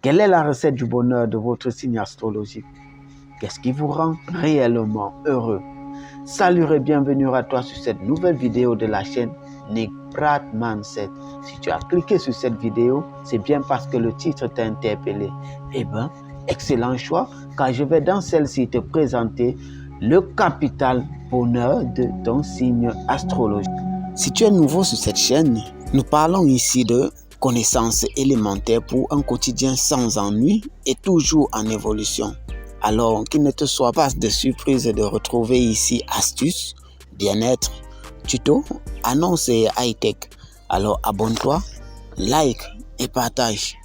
Quelle est la recette du bonheur de votre signe astrologique? Qu'est-ce qui vous rend réellement heureux? Salut et bienvenue à toi sur cette nouvelle vidéo de la chaîne Nick Pratt Mindset. Si tu as cliqué sur cette vidéo, c'est bien parce que le titre t'a interpellé. Eh bien, excellent choix, car je vais dans celle-ci te présenter le capital bonheur de ton signe astrologique. Si tu es nouveau sur cette chaîne, nous parlons ici de connaissances élémentaires pour un quotidien sans ennui et toujours en évolution. Alors qu'il ne te soit pas de surprise de retrouver ici astuces, bien-être, tutos, annonces et high-tech. Alors abonne-toi, like et partage.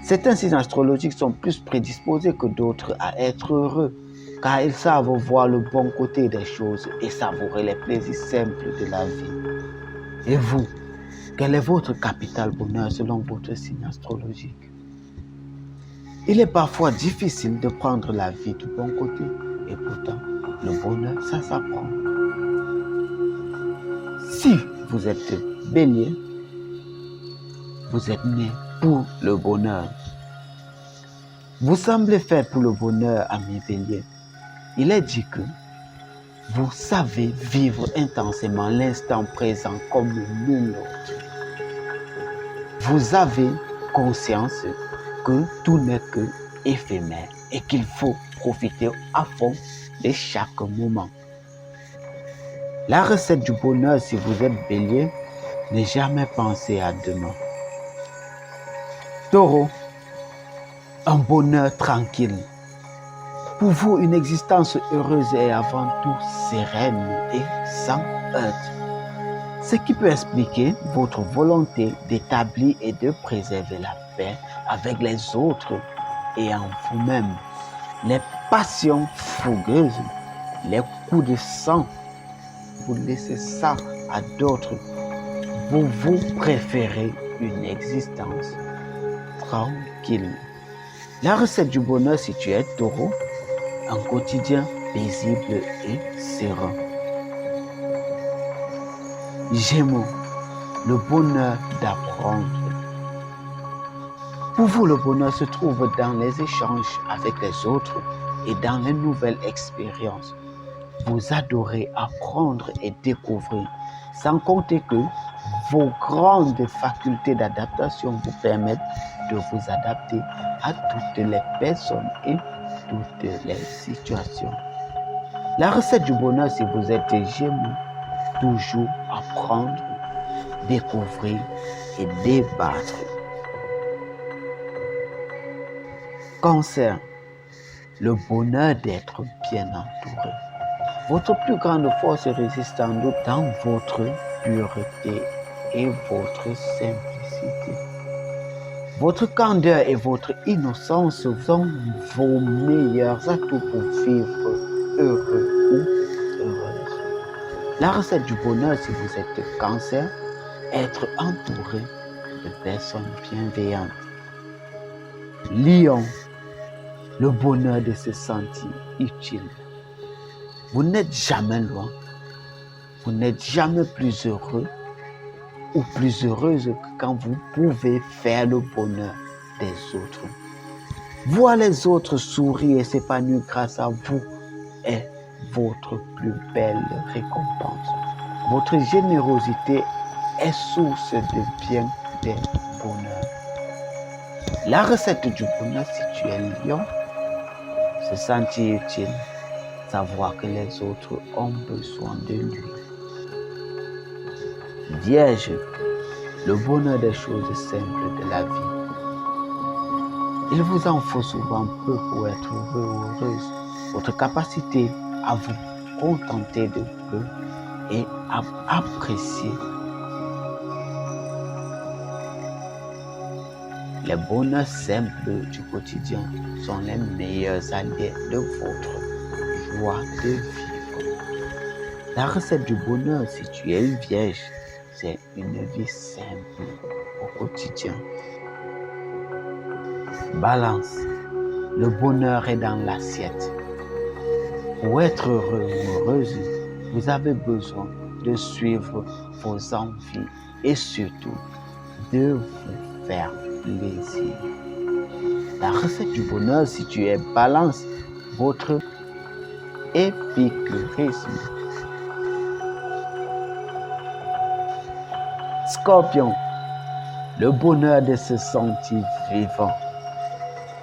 Certains signes astrologiques sont plus prédisposés que d'autres à être heureux, car ils savent voir le bon côté des choses et savourer les plaisirs simples de la vie. Et vous, quel est votre capital bonheur selon votre signe astrologique? Il est parfois difficile de prendre la vie du bon côté, et pourtant, le bonheur, ça s'apprend. Si vous êtes bélier, vous êtes né pour le bonheur. Vous semblez fait pour le bonheur, ami bélier. Il est dit que vous savez vivre intensément l'instant présent comme nul autre. Vous avez conscience que tout n'est que éphémère et qu'il faut profiter à fond de chaque moment. La recette du bonheur, si vous êtes bélier, ne jamais penser à demain. Taureau, un bonheur tranquille. Pour vous, une existence heureuse est avant tout sereine et sans heurts. Ce qui peut expliquer votre volonté d'établir et de préserver la paix avec les autres et en vous-même. Les passions fougueuses, les coups de sang, vous laissez ça à d'autres. Vous préférez une existence tranquille. La recette du bonheur, si tu es taureau, un quotidien paisible et serein. Gémeaux, le bonheur d'apprendre. Pour vous, le bonheur se trouve dans les échanges avec les autres et dans les nouvelles expériences. Vous adorez apprendre et découvrir, sans compter que vos grandes facultés d'adaptation vous permettent de vous adapter à toutes les personnes et toutes les situations. La recette du bonheur, si vous êtes Gémeaux, toujours apprendre, découvrir et débattre. Cancer, le bonheur d'être bien entouré. Votre plus grande force réside sans doute dans votre pureté et votre simplicité. Votre candeur et votre innocence sont vos meilleurs atouts pour vivre heureux ou heureuse. La recette du bonheur, si vous êtes Cancer, être entouré de personnes bienveillantes. Lion, le bonheur de se sentir utile. Vous n'êtes jamais loin, vous n'êtes jamais plus heureux ou plus heureuse que quand vous pouvez faire le bonheur des autres. Voir les autres sourire et s'épanouir grâce à vous est votre plus belle récompense. Votre générosité est source de bien des bonheurs. La recette du bonheur, si tu es lion, se sentir utile, savoir que les autres ont besoin de lui. Vierge, le bonheur des choses simples de la vie. Il vous en faut souvent peu pour être heureux ou heureuse. Votre capacité à vous contenter de peu et à apprécier les bonheurs simples du quotidien sont les meilleurs alliés de votre joie de vivre. La recette du bonheur, si tu es vierge, c'est une vie simple au quotidien. Balance, le bonheur est dans l'assiette. Pour être heureux ou heureuse, vous avez besoin de suivre vos envies et surtout de vous faire plaisir. La recette du bonheur située balance votre épicurisme. Scorpion, le bonheur de se sentir vivant.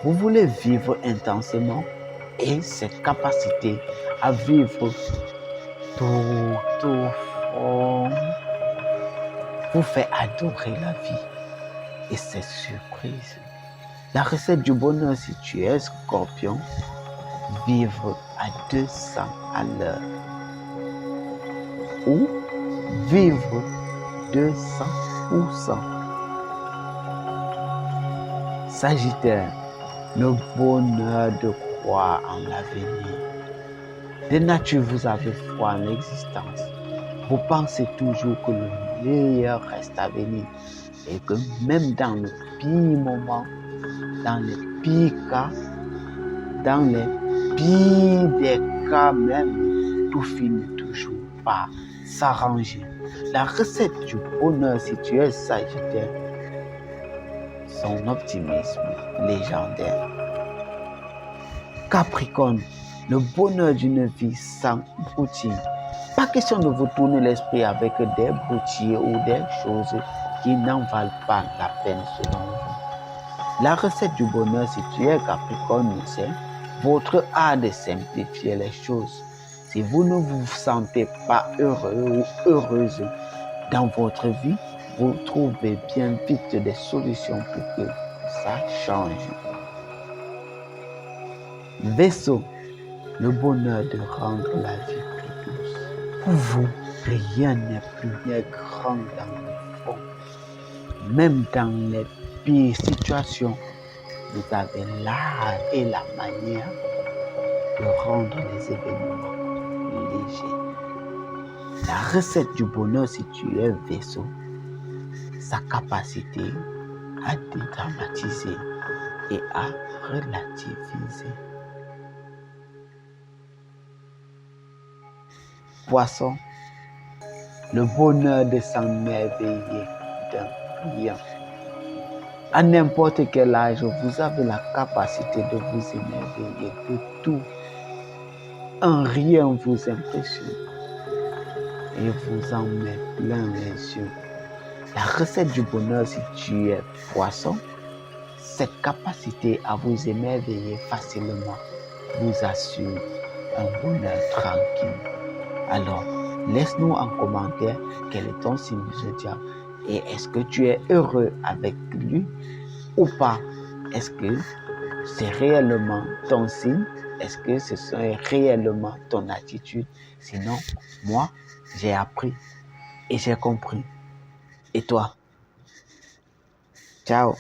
Vous voulez vivre intensément et cette capacité à vivre tout au fond vous fait adorer la vie et ses surprises. La recette du bonheur si tu es Scorpion, vivre à 200 à l'heure ou vivre 200%. Sagittaire, le bonheur de croire en l'avenir. De nature, vous avez foi en l'existence. Vous pensez toujours que le meilleur reste à venir et que même dans le pire moment, dans les pires cas, dans les pires des cas même, tout finit toujours par s'arranger. La recette du bonheur si tu es Sagittaire, son optimisme légendaire. Capricorne, le bonheur d'une vie sans routine. Pas question de vous tourner l'esprit avec des boutiers ou des choses qui n'en valent pas la peine selon vous. La recette du bonheur si tu es Capricorne, c'est votre art de simplifier les choses. Si vous ne vous sentez pas heureux ou heureuse dans votre vie, vous trouvez bien vite des solutions pour que ça change. Verseau, le bonheur de rendre la vie plus douce. Pour vous, rien n'est plus grand dans le fond. Même dans les pires situations, vous avez l'art et la manière de rendre les événements légers. La recette du bonheur si tu es Verseau, sa capacité à dédramatiser et à relativiser. Poisson, le bonheur de s'émerveiller d'un rien. À n'importe quel âge, vous avez la capacité de vous émerveiller de tout. Un rien vous impressionne et vous en met plein les yeux. La recette du bonheur si tu es Poisson, cette capacité à vous émerveiller facilement vous assure un bonheur tranquille. Alors, laisse-nous en commentaire quel est ton signe du zodiaque et est-ce que tu es heureux avec lui ou pas? Est-ce que c'est réellement ton signe? Est-ce que ce serait réellement ton attitude? Sinon, moi, j'ai appris et j'ai compris. Et toi? Ciao!